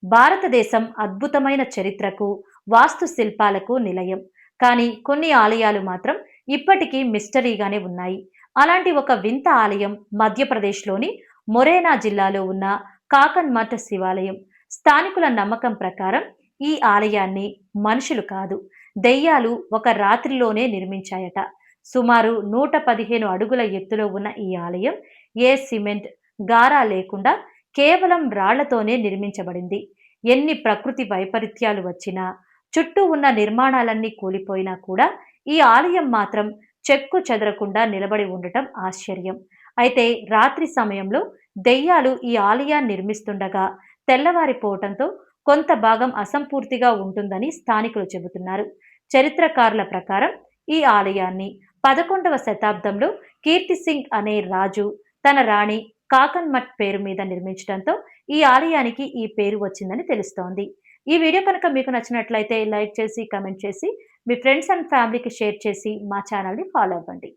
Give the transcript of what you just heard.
భారతదేశం అద్భుతమైన చరిత్రకు, వాస్తు శిల్పాలకు నిలయం. కానీ కొన్ని ఆలయాలు మాత్రం ఇప్పటికీ మిస్టరీగానే ఉన్నాయి. అలాంటి ఒక వింత ఆలయం మధ్యప్రదేశ్‌లోని మొరేనా జిల్లాలో ఉన్న కాకన్ మఠ్ శివాలయం. స్థానికుల నమ్మకం ప్రకారం ఈ ఆలయాన్ని మనుషులు కాదు, దెయ్యాలు ఒక రాత్రిలోనే నిర్మించాయట. సుమారు 115 అడుగుల ఎత్తులో ఉన్న ఈ ఆలయం ఏ సిమెంట్, గారా లేకుండా కేవలం రాళ్లతోనే నిర్మించబడింది. ఎన్ని ప్రకృతి వైపరీత్యాలు వచ్చినా, చుట్టూ ఉన్న నిర్మాణాలన్నీ కూలిపోయినా కూడా ఈ ఆలయం మాత్రం చెక్కు చెదరకుండా నిలబడి ఉండటం ఆశ్చర్యం. అయితే రాత్రి సమయంలో దెయ్యాలు ఈ ఆలయాన్ని నిర్మిస్తుండగా తెల్లవారిపోవటంతో కొంత భాగం అసంపూర్తిగా ఉంటుందని స్థానికులు చెబుతున్నారు. చరిత్రకారుల ప్రకారం ఈ ఆలయాన్ని 11వ శతాబ్దంలో కీర్తి సింగ్ అనే రాజు తన రాణి కాకన్ మఠ్ పేరు మీద నిర్మించడంతో ఈ ఆలయానికి ఈ పేరు వచ్చిందని తెలుస్తోంది. ఈ వీడియో కనుక మీకు నచ్చినట్లయితే లైక్ చేసి, కమెంట్ చేసి, మీ ఫ్రెండ్స్ అండ్ ఫ్యామిలీకి షేర్ చేసి మా ఛానల్‌ని ఫాలో అవ్వండి.